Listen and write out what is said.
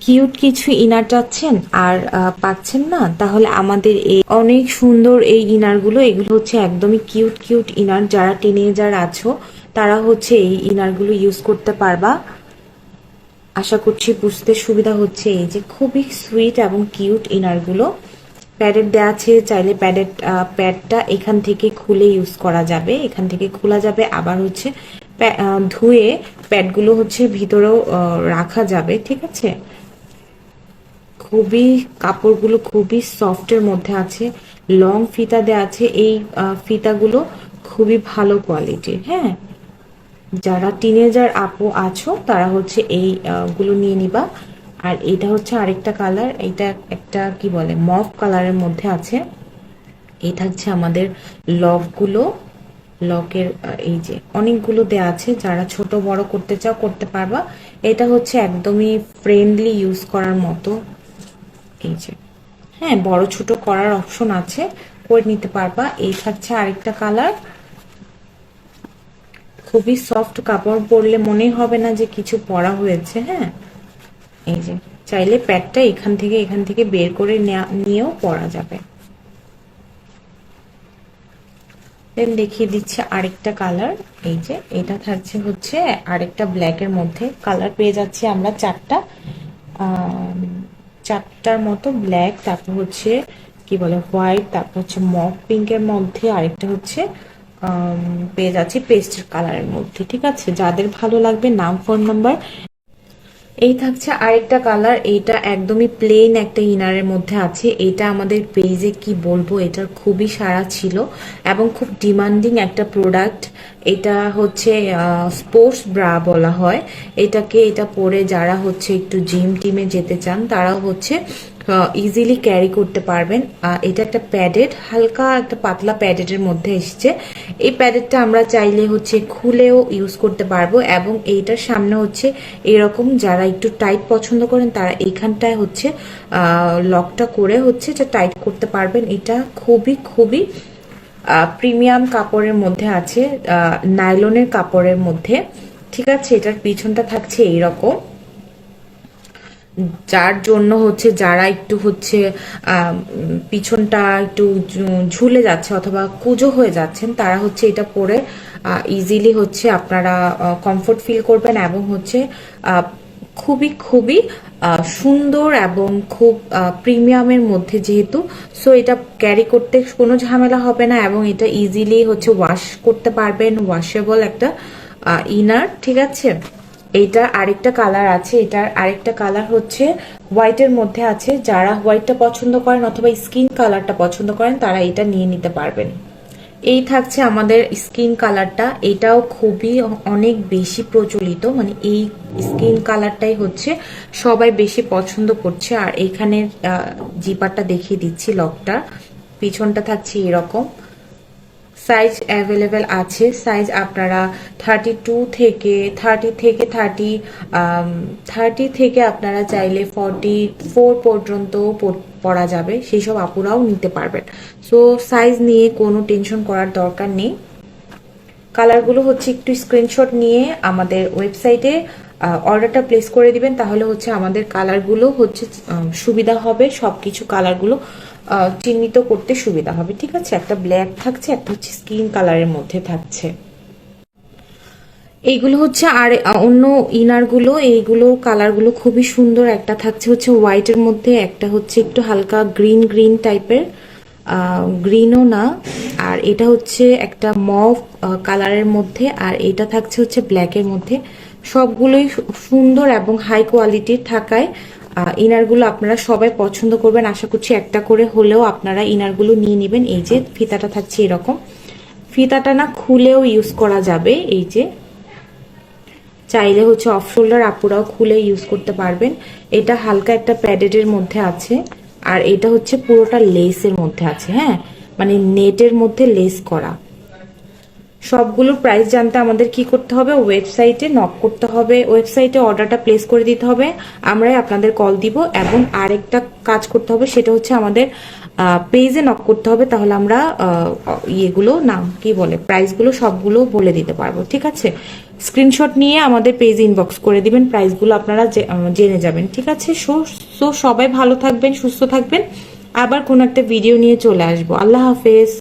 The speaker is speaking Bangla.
কিউট কিছু ইনার চাচ্ছেন আর পাচ্ছেন না, তাহলে আমাদের এই অনেক সুন্দর এই ইনারগুলো, এগুলো হচ্ছে একদমই কিউট কিউট ইনার। যারা টিনেজার আছো তারা হচ্ছে এই ইনারগুলো ইউজ করতে পারবা। আশা করছি বুঝতে সুবিধা হচ্ছে। এই যে খুবই সুইট এবং কিউট ইনারগুলো প্যাডেড দেওয়া আছে। চাইলে প্যাডটা এখান থেকে খুলে ইউজ করা যাবে, এখান থেকে খোলা যাবে। আবার হচ্ছে ধুয়ে প্যাডগুলো হচ্ছে ভিতরেও রাখা যাবে, ঠিক আছে। খুবই কাপড়গুলো খুবই সফটের মধ্যে আছে, লং ফিতা দেওয়া আছে। এই ফিতাগুলো খুবই ভালো কোয়ালিটির। হ্যাঁ, যারা টিনেজার আপু আছো তারা হচ্ছে এই গুলো নিয়ে নিবা। আর এটা হচ্ছে আরেকটা কালার, এটা একটা কি বলে মভ কালারের মধ্যে আছে। এই থাকছে আমাদের লকগুলো, লকের এই যে অনেকগুলো দেয়া আছে। যারা ছোট বড় করতে চাও করতে পারবা। এটা হচ্ছে একদমই ফ্রেন্ডলি ইউজ করার মতো। এই যে হ্যাঁ, বড় ছোট করার অপশন আছে, করে নিতে পারবা। এই থাকছে আরেকটা কালার, খুবই সফট কাপড়, পরলে মনেই হবে না যে কিছু পরা হয়েছে। হ্যাঁ, এই যে চাইলে প্যাডটা এখান থেকে বের করে নিয়েও পরা যাবে। দেন দেখিয়ে দিচ্ছে আরেকটা কালার। এই যে এটা থাকছে হচ্ছে আরেকটা ব্ল্যাকের মধ্যে। কালার পেয়ে যাচ্ছি আমরা চারটার মতো ব্ল্যাক, তারপর হচ্ছে কি বলে হোয়াইট, তারপর হচ্ছে মফ পিঙ্কের মধ্যে, আরেকটা হচ্ছে পেয়ে যাচ্ছি পেস্টের কালারের মধ্যে। ঠিক আছে, যাদের ভালো লাগবে নাম ফোন নাম্বার। এই থাকছে আরেকটা কালার, এইটা একদমই প্লেন একটা ইনারের মধ্যে আছে। এটা আমাদের পেজে কি বলবো, এটার খুবই সাড়া ছিল এবং খুব ডিমান্ডিং একটা প্রোডাক্ট। এটা হচ্ছে স্পোর্টস ব্রা বলা হয় এটাকে। এটা পরে যারা হচ্ছে একটু জিম টিমে যেতে চান তারাও হচ্ছে ইজিলি ক্যারি করতে পারবেন। এটা একটা প্যাডেড, হালকা একটা পাতলা প্যাডেডের মধ্যে এসছে। এই প্যাডেডটা আমরা চাইলে হচ্ছে খুলেও ইউজ করতে পারবো এবং এইটার সামনে হচ্ছে এরকম, যারা একটু টাইট পছন্দ করেন তারা এইখানটায় হচ্ছে লকটা করে হচ্ছে যে টাইট করতে পারবেন। এটা খুবই খুবই প্রিমিয়াম কাপড়ের মধ্যে আছে, নাইলনের কাপড়ের মধ্যে। ঠিক আছে, এটার পিছনটা থাকছে এইরকম, যার জন্য হচ্ছে যারা একটু হচ্ছে পিছনটা একটু ঝুলে যাচ্ছে অথবা কুঁজো হয়ে যাচ্ছেন তারা হচ্ছে এটা পরে ইজিলি হচ্ছে আপনারা কমফোর্ট ফিল করবেন এবং হচ্ছে খুবই খুবই সুন্দর এবং খুব প্রিমিয়ামের মধ্যে যেহেতু, সো এটা ক্যারি করতে কোনো ঝামেলা হবে না এবং এটা ইজিলি হচ্ছে ওয়াশ করতে পারবেন, ওয়াশেবল একটা ইনার। ঠিক আছে, এইটা আরেকটা কালার আছে, এটার আরেকটা কালার হচ্ছে হোয়াইটের মধ্যে আছে। যারা হোয়াইটটা পছন্দ করেন অথবা স্কিন কালারটা পছন্দ করেন তারা এটা নিয়ে নিতে পারবেন। এই থাকছে আমাদের স্কিন কালারটা, এটাও খুবই অনেক বেশি প্রচলিত, মানে এই স্কিন কালারটাই হচ্ছে সবাই বেশি পছন্দ করছে। আর এখানে জিপারটা দেখিয়ে দিচ্ছি, লকটা পিছনটা থাকছে এরকম। সাইজ অ্যাভেলেবেল আছে, সাইজ আপনারা 32 থেকে 30 থেকে আপনারা চাইলে 44 পর্যন্ত পরা যাবে, সেই সব আপুরাও নিতে পারবেন। সো সাইজ নিয়ে কোনো টেনশন করার দরকার নেই। কালারগুলো হচ্ছে একটু স্ক্রিনশট নিয়ে আমাদের ওয়েবসাইটে অর্ডারটা প্লেস করে দিবেন, তাহলে হচ্ছে আমাদের কালারগুলো হচ্ছে সুবিধা হবে, সবকিছু কালারগুলো চিহ্নিত করতে সুবিধা হবে। ঠিক আছে, একটা ব্ল্যাক থাকছে, একটা হচ্ছে স্কিন কালারের মধ্যে থাকছে। এইগুলো হচ্ছে আর অন্য ইনারগুলো, এইগুলো কালারগুলো খুবই সুন্দর। একটা থাকছে হচ্ছে হোয়াইটের মধ্যে, একটা হচ্ছে একটু হালকা গ্রিন গ্রিন টাইপের, গ্রিনও না, আর এটা হচ্ছে একটা মভ কালারের মধ্যে, আর এটা থাকছে হচ্ছে ব্ল্যাকের মধ্যে। সবগুলোই সুন্দর এবং হাই কোয়ালিটির থাকায় ইনারগুলো আপনারা সবাই পছন্দ করবেন। আশা করছি একটা করে হলেও আপনারা ইনারগুলো নিয়ে নেবেন। এই যে ফিতাটা থাকছে এরকম, ফিতাটা না খুলেও ইউজ করা যাবে। এই যে চাইলে হচ্ছে অফ শোল্ডার আপুরাও খুলে ইউজ করতে পারবেন। এটা হালকা একটা প্যাডেডের মধ্যে আছে, আর এটা হচ্ছে পুরোটা লেসের মধ্যে আছে। হ্যাঁ, মানে নেটের মধ্যে লেস করা। সবগুলোর প্রাইস জানতে আমাদের কি করতে হবে, ওয়েবসাইটে নক করতে হবে, ওয়েবসাইটে অর্ডারটা প্লেস করে দিতে হবে, আমরাই আপনাদের কল দিব। এবং আরেকটা কাজ করতে হবে, সেটা হচ্ছে আমাদের পেজে নক করতে হবে, তাহলে আমরা ইয়েগুলো না কি বলে প্রাইসগুলো সবগুলো বলে দিতে পারবো। ঠিক আছে, স্ক্রিনশট নিয়ে আমাদের পেজে ইনবক্স করে দিবেন, প্রাইসগুলো আপনারা জেনে যাবেন। ঠিক আছে, সো সবাই ভালো থাকবেন, সুস্থ থাকবেন, আবার কোন একটা ভিডিও নিয়ে চলে আসবো। আল্লাহ হাফেজ।